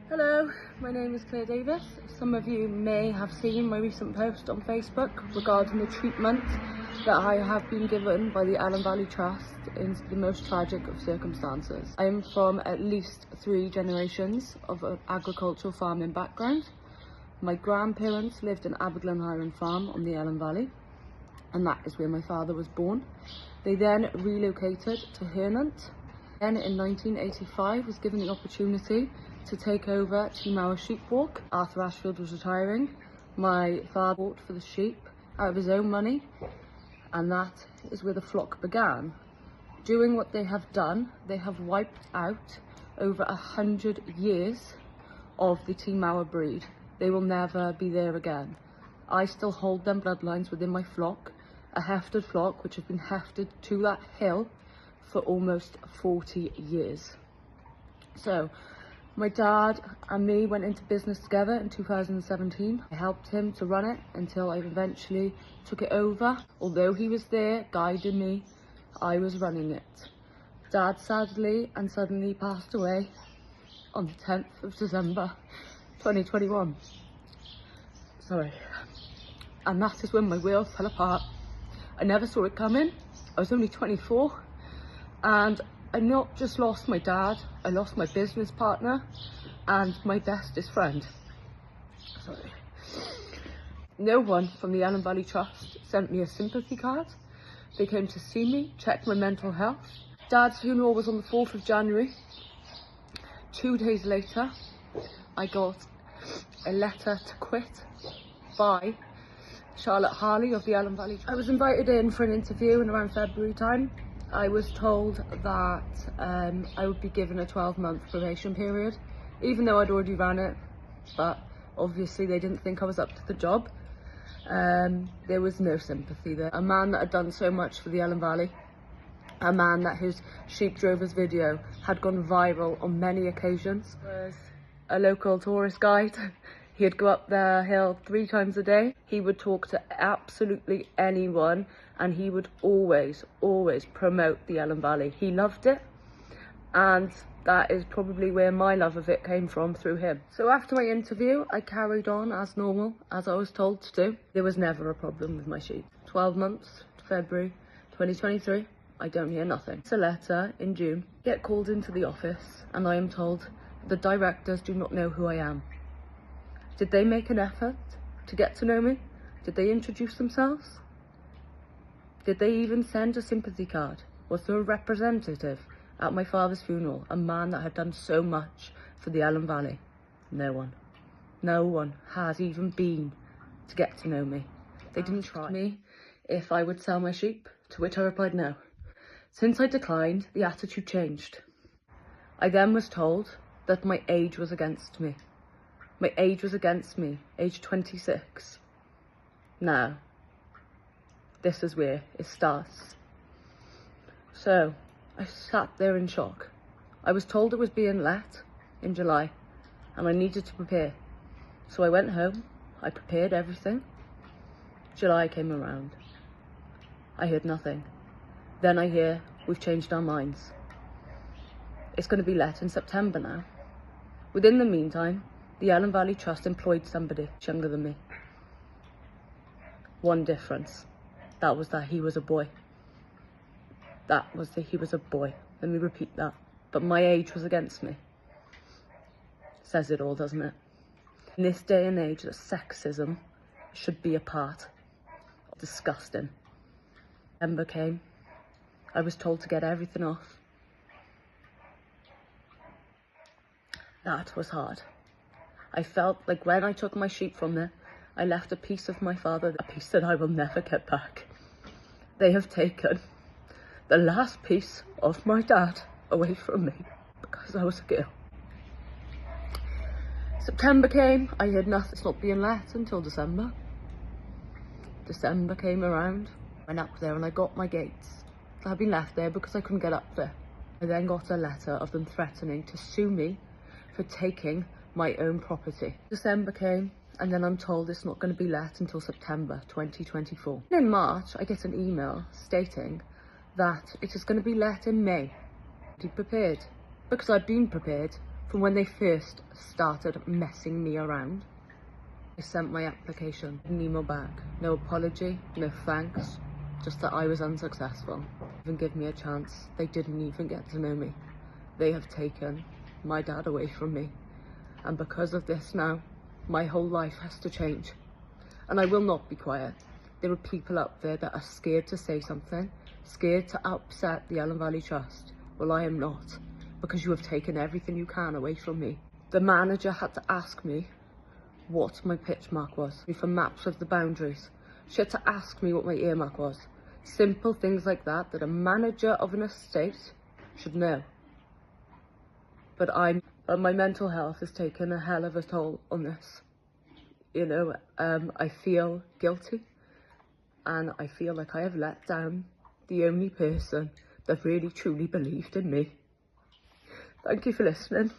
Hello, my name is Claire Davis. Some of you may have seen my recent post on Facebook regarding the treatment that I have been given by the Allen Valley Trust in the most tragic of circumstances. I am from at least 3 generations of an agricultural farming background. My grandparents lived in Aberglen Highland Farm on the Allen Valley, and that is where my father was born. They then relocated to Hernant. Then in 1985 was given the opportunity to take over Team Sheep Walk. Arthur Ashfield was retiring. My father bought for the sheep out of his own money, and that is where the flock began. Doing what they have done, they have wiped out over 100 years of the Team breed. They will never be there again. I still hold them bloodlines within my flock, a hefted flock which have been hefted to that hill for almost 40 years. So my dad and me went into business together in 2017. I helped him to run it until I eventually took it over. Although he was there guiding me, I was running it. Dad sadly and suddenly passed away on the 10th of December 2021. Sorry. And that is when my world fell apart. I never saw it coming. I was only 24, and I not just lost my dad, I lost my business partner and my bestest friend. Sorry. No one from the Allen Valley Trust sent me a sympathy card. They came to see me, check my mental health. Dad's funeral was on the 4th of January. 2 days later, I got a letter to quit by Charlotte Harley of the Allen Valley. I was invited in for an interview in around February time. I was told that I would be given a 12-month probation period, even though I'd already ran it, but obviously they didn't think I was up to the job. There was no sympathy there. A man that had done so much for the Allen Valley, a man that his sheep drovers video had gone viral on many occasions, was a local tourist guide. He'd go up the hill 3 times a day. He would talk to absolutely anyone, and he would always promote the Allen Valley. He loved it, and that is probably where my love of it came from, through him. So after my interview, I carried on as normal, as I was told to do. There was never a problem with my sheep. 12 months, February 2023, I don't hear nothing. It's a letter in June. Get called into the office, and I am told the directors do not know who I am. Did they make an effort to get to know me? Did they introduce themselves? Did they even send a sympathy card? Was there a representative at my father's funeral, a man that had done so much for the Allen Valley? No one. No one has even been to get to know me. They didn't try me if I would sell my sheep, to which I replied no. Since I declined, the attitude changed. I then was told that my age was against me. My age was against me, age 26. Now, this is where it starts. So, I sat there in shock. I was told it was being let in July, and I needed to prepare. So I went home, I prepared everything. July came around. I heard nothing. Then I hear, we've changed our minds. It's going to be let in September now. Within the meantime, the Allen Valley Trust employed somebody younger than me. One difference. That was that he was a boy. He was a boy. Let me repeat that. But my age was against me. Says it all, doesn't it? In this day and age, that sexism should be a part. Disgusting. December came. I was told to get everything off. That was hard. I felt like when I took my sheep from there, I left a piece of my father, a piece that I will never get back. They have taken the last piece of my dad away from me because I was a girl. September came, I heard nothing. It's not being let until December. December came around, I went up there and I got my gates. I had been left there because I couldn't get up there. I then got a letter of them threatening to sue me for taking my own property. December came, and then I'm told it's not going to be let until September 2024. In March, I get an email stating that it is going to be let in May. I'd prepared, because I'd been prepared from when they first started messing me around. I sent my application, an email back, no apology, no thanks, just that I was unsuccessful. Even give me a chance, they didn't even get to know me. They have taken my dad away from me, and because of this now, my whole life has to change. And I will not be quiet. There are people out there that are scared to say something, scared to upset the Allen Valley Trust. Well, I am not, because you have taken everything you can away from me. The manager had to ask me what my pitch mark was, for maps of the boundaries. She had to ask me what my earmark was. Simple things like that a manager of an estate should know. But my mental health has taken a hell of a toll on this. You know, I feel guilty, and I feel like I have let down the only person that really truly believed in me. Thank you for listening.